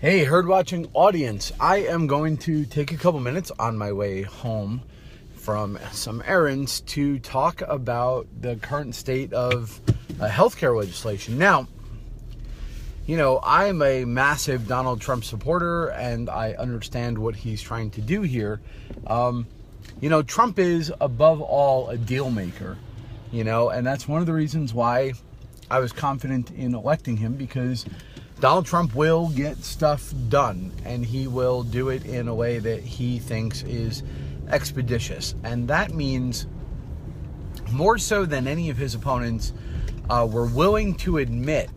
Hey, herd watching audience. I am going to take a couple minutes on my way home from some errands to talk about the current state of healthcare legislation. Now, I'm a massive Donald Trump supporter and I understand what he's trying to do here. Trump is above all a deal maker, and that's one of the reasons why I was confident in electing him, because Donald Trump will get stuff done, and he will do it in a way that he thinks is expeditious. And that means, more so than any of his opponents, were willing to admit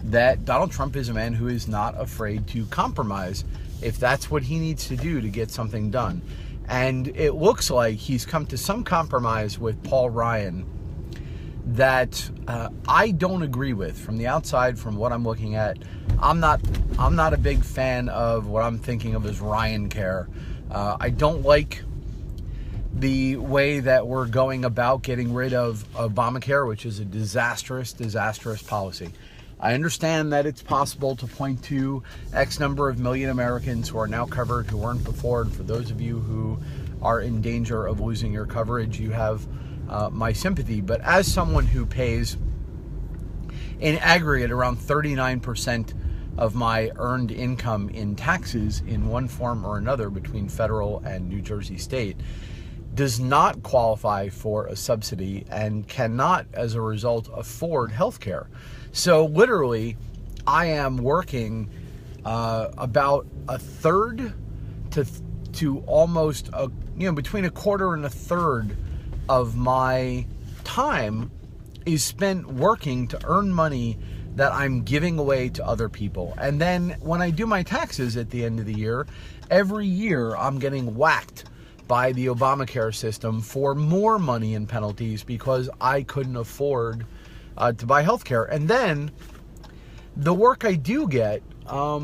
that Donald Trump is a man who is not afraid to compromise if that's what he needs to do to get something done. And it looks like he's come to some compromise with Paul Ryan that I don't agree with. From the outside, from what I'm looking at, I'm not a big fan of what I'm thinking of as Ryan care. I don't like the way that we're going about getting rid of Obamacare, which is a disastrous policy. I understand that it's possible to point to X number of million Americans who are now covered who weren't before, and for those of you who are in danger of losing your coverage, you have my sympathy. But as someone who pays in aggregate around 39% of my earned income in taxes in one form or another between federal and New Jersey state, does not qualify for a subsidy and cannot, as a result, afford health care. So literally, I am working about a third to almost between a quarter and a third of my time is spent working to earn money that I'm giving away to other people. And then when I do my taxes at the end of the year, every year I'm getting whacked by the Obamacare system for more money and penalties because I couldn't afford to buy health care. And then the work I do get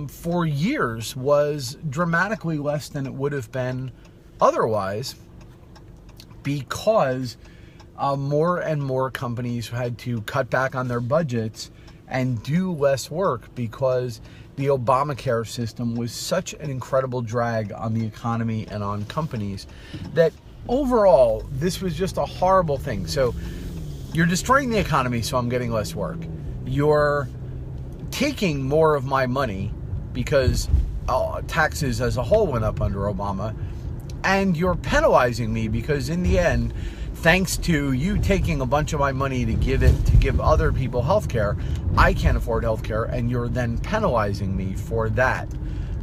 for years was dramatically less than it would have been otherwise, because more and more companies had to cut back on their budgets and do less work because the Obamacare system was such an incredible drag on the economy and on companies that overall this was just a horrible thing. So you're destroying the economy, so I'm getting less work. You're taking more of my money because taxes as a whole went up under Obama, and you're penalizing me because in the end, thanks to you taking a bunch of my money to give other people health care, I can't afford health care, and you're then penalizing me for that.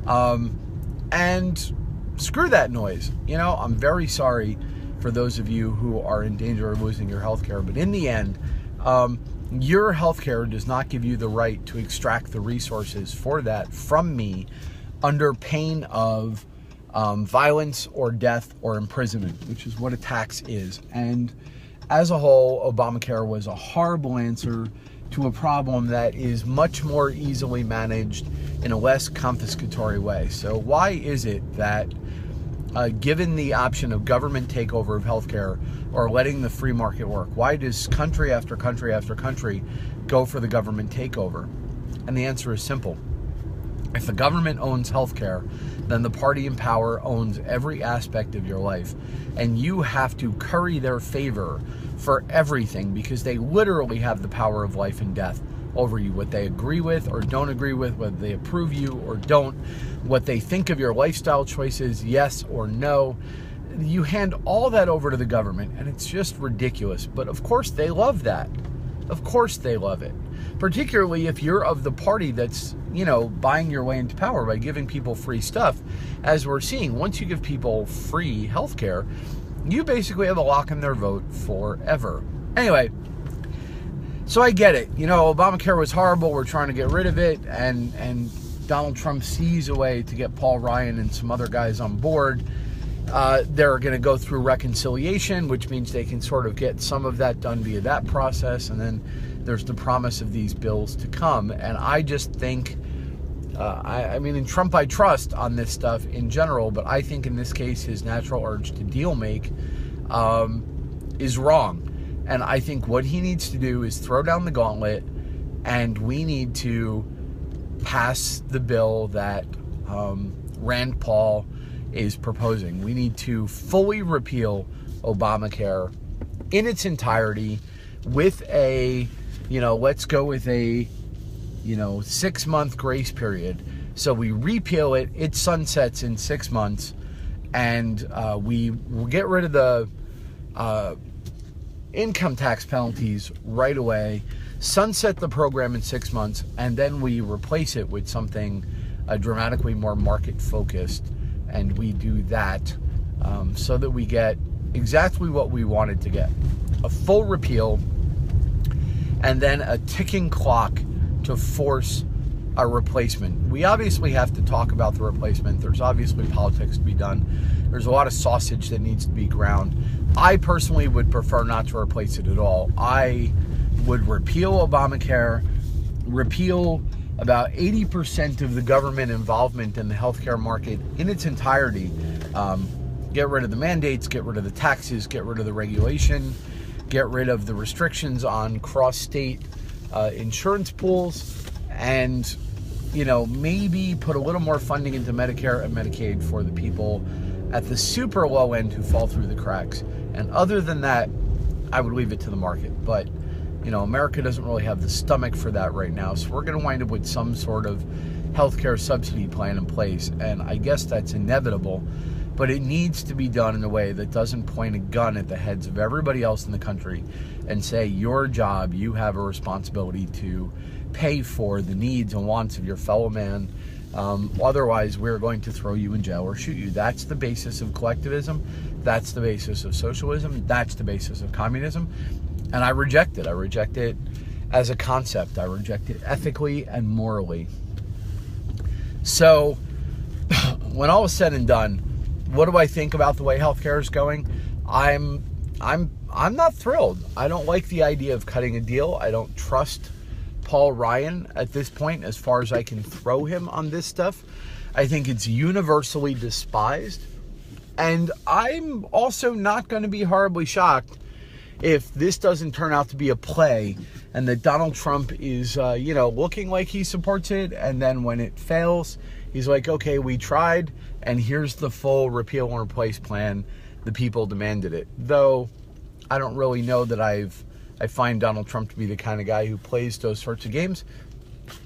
And screw that noise. I'm very sorry for those of you who are in danger of losing your health care, but in the end, your health care does not give you the right to extract the resources for that from me under pain of violence or death or imprisonment, which is what a tax is. And as a whole, Obamacare was a horrible answer to a problem that is much more easily managed in a less confiscatory way. So why is it that given the option of government takeover of healthcare or letting the free market work, why does country after country after country go for the government takeover? And the answer is simple. If the government owns healthcare, then the party in power owns every aspect of your life. And you have to curry their favor for everything, because they literally have the power of life and death over you. What they agree with or don't agree with, whether they approve you or don't, what they think of your lifestyle choices, yes or no. You hand all that over to the government, and it's just ridiculous. But of course they love that. Of course they love it. Particularly if you're of the party that's, buying your way into power by giving people free stuff. As we're seeing, once you give people free health care, you basically have a lock in their vote forever. Anyway, so I get it. Obamacare was horrible. We're trying to get rid of it. And Donald Trump sees a way to get Paul Ryan and some other guys on board. They're going to go through reconciliation, which means they can sort of get some of that done via that process. And then there's the promise of these bills to come. And I just think, in Trump I trust on this stuff in general, but I think in this case his natural urge to deal make is wrong. And I think what he needs to do is throw down the gauntlet, and we need to pass the bill that Rand Paul is proposing. We need to fully repeal Obamacare in its entirety with a, let's go with a, 6-month grace period. So we repeal it, it sunsets in 6 months, and we get rid of the income tax penalties right away, sunset the program in 6 months, and then we replace it with something dramatically more market focused, and we do that so that we get exactly what we wanted to get: a full repeal, and then a ticking clock to force a replacement. We obviously have to talk about the replacement. There's obviously politics to be done. There's a lot of sausage that needs to be ground. I personally would prefer not to replace it at all. I would repeal Obamacare, repeal about 80% of the government involvement in the healthcare market in its entirety. Get rid of the mandates, get rid of the taxes, get rid of the regulation, get rid of the restrictions on cross-state insurance pools, and maybe put a little more funding into Medicare and Medicaid for the people at the super low end who fall through the cracks. And other than that, I would leave it to the market. But America doesn't really have the stomach for that right now, so we're going to wind up with some sort of healthcare subsidy plan in place, and I guess that's inevitable. But it needs to be done in a way that doesn't point a gun at the heads of everybody else in the country and say, your job, you have a responsibility to pay for the needs and wants of your fellow man. Otherwise, we're going to throw you in jail or shoot you. That's the basis of collectivism. That's the basis of socialism. That's the basis of communism. And I reject it. I reject it as a concept. I reject it ethically and morally. So, when all is said and done, what do I think about the way healthcare is going? I'm not thrilled. I don't like the idea of cutting a deal. I don't trust Paul Ryan at this point as far as I can throw him on this stuff. I think it's universally despised. And I'm also not going to be horribly shocked if this doesn't turn out to be a play and that Donald Trump is, looking like he supports it. And then when it fails, he's like, okay, we tried, and here's the full repeal and replace plan. The people demanded it. Though I don't really know that I find Donald Trump to be the kind of guy who plays those sorts of games.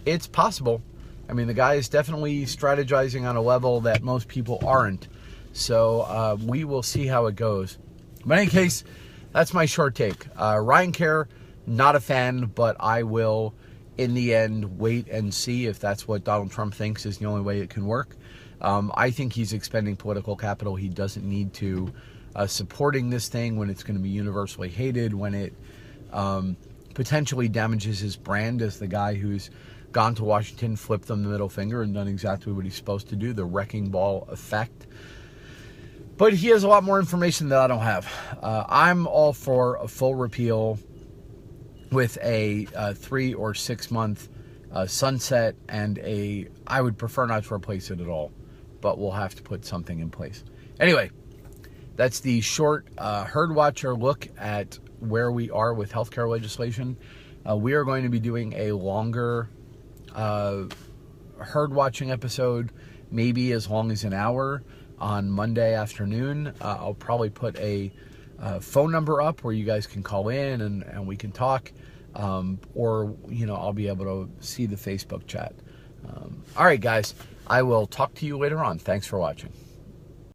It's possible. I mean, the guy is definitely strategizing on a level that most people aren't. So we will see how it goes. But in any case, that's my short take. Ryan Care, not a fan, but I will, in the end, wait and see if that's what Donald Trump thinks is the only way it can work. I think he's expending political capital he doesn't need to, supporting this thing when it's going to be universally hated, when it potentially damages his brand as the guy who's gone to Washington, flipped them the middle finger, and done exactly what he's supposed to do, the wrecking ball effect. But he has a lot more information that I don't have. I'm all for a full repeal with a 3 or 6 month sunset, and I would prefer not to replace it at all, but we'll have to put something in place. Anyway, that's the short Herd Watcher look at where we are with healthcare legislation. We are going to be doing a longer herd watching episode, maybe as long as an hour, on Monday afternoon. I'll probably put a phone number up where you guys can call in and we can talk, or I'll be able to see the Facebook chat. All right, guys, I will talk to you later on. Thanks for watching.